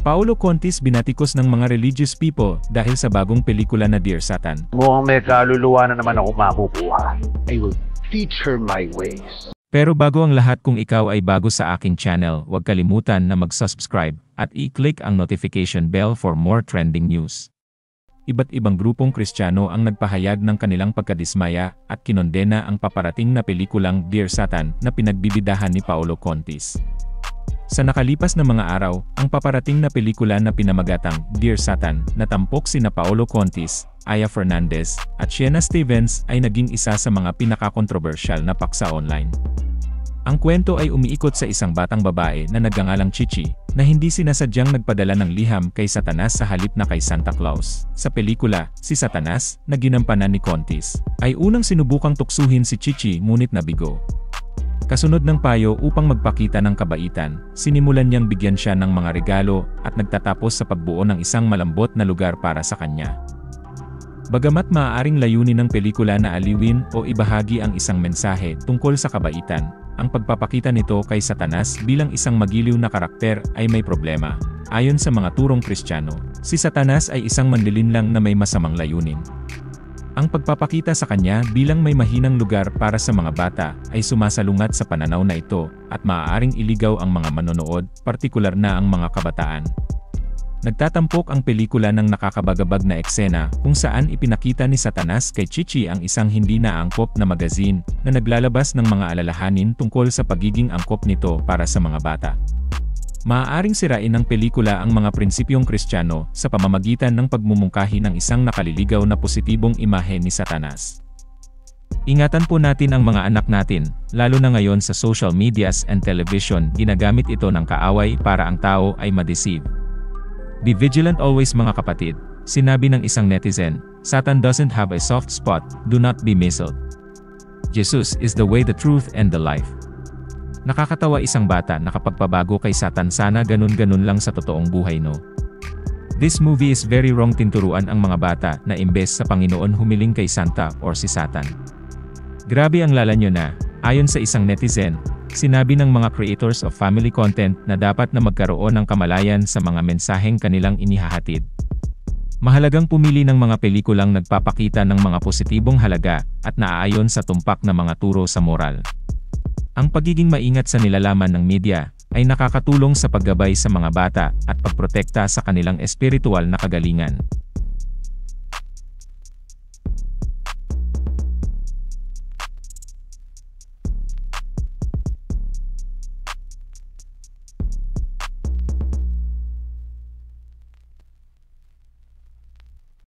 Paolo Contis binatikos ng mga religious people dahil sa bagong pelikula na Dear Satan. Mukhang may kaluluwa na naman ako makukuha. I will teach her my ways. Pero bago ang lahat, kung ikaw ay bago sa aking channel, huwag kalimutan na mag-subscribe at i-click ang notification bell for more trending news. Iba't ibang grupong Kristiyano ang nagpahayag ng kanilang pagkadismaya at kinondena ang paparating na pelikulang Dear Satan na pinagbibidahan ni Paolo Contis. Sa nakalipas na mga araw, ang paparating na pelikula na pinamagatang Dear Satan na tampok sina Paolo Contis, Aya Fernandez, at Sienna Stevens ay naging isa sa mga pinakakontrobersyal na paksa online. Ang kwento ay umiikot sa isang batang babae na nagngangalang Chichi, na hindi sinasadyang nagpadala ng liham kay Satanas sa halip na kay Santa Claus. Sa pelikula, si Satanas, na ginampanan ni Contis, ay unang sinubukang tuksuhin si Chichi ngunit nabigo. Kasunod ng payo upang magpakita ng kabaitan, sinimulan niyang bigyan siya ng mga regalo at nagtatapos sa pagbuo ng isang malambot na lugar para sa kanya. Bagamat maaaring layunin ng pelikula na aliwin o ibahagi ang isang mensahe tungkol sa kabaitan, ang pagpapakita nito kay Satanas bilang isang magiliw na karakter ay may problema. Ayon sa mga turong Kristiyano, si Satanas ay isang manlilinlang na may masamang layunin. Ang pagpapakita sa kanya bilang may mahinang lugar para sa mga bata ay sumasalungat sa pananaw na ito at maaaring iligaw ang mga manonood, partikular na ang mga kabataan. Nagtatampok ang pelikula ng nakakabagabag na eksena kung saan ipinakita ni Satanas kay Chichi ang isang hindi naangkop na magazine na naglalabas ng mga alalahanin tungkol sa pagiging angkop nito para sa mga bata. Maaaring sirain ng pelikula ang mga prinsipyong Kristiyano sa pamamagitan ng pagmumungkahi ng isang nakaliligaw na positibong imahe ni Satanas. Ingatan po natin ang mga anak natin, lalo na ngayon sa social medias and television, ginagamit ito ng kaaway para ang tao ay ma-deceive. Be vigilant always mga kapatid, sinabi ng isang netizen, Satan doesn't have a soft spot, do not be misled. Jesus is the way, the truth and the life. Nakakatawa isang bata nakapagpabago kay Satan, sana ganun-ganun lang sa totoong buhay no. This movie is very wrong, tinturuan ang mga bata na imbes sa Panginoon humiling kay Santa or si Satan. Grabe ang lala nyo na, ayon sa isang netizen, sinabi ng mga creators of family content na dapat na magkaroon ng kamalayan sa mga mensaheng kanilang inihahatid. Mahalagang pumili ng mga pelikulang nagpapakita ng mga positibong halaga at naaayon sa tumpak na mga turo sa moral. Ang pagiging maingat sa nilalaman ng media ay nakakatulong sa paggabay sa mga bata at pagprotekta sa kanilang espiritual na kagalingan.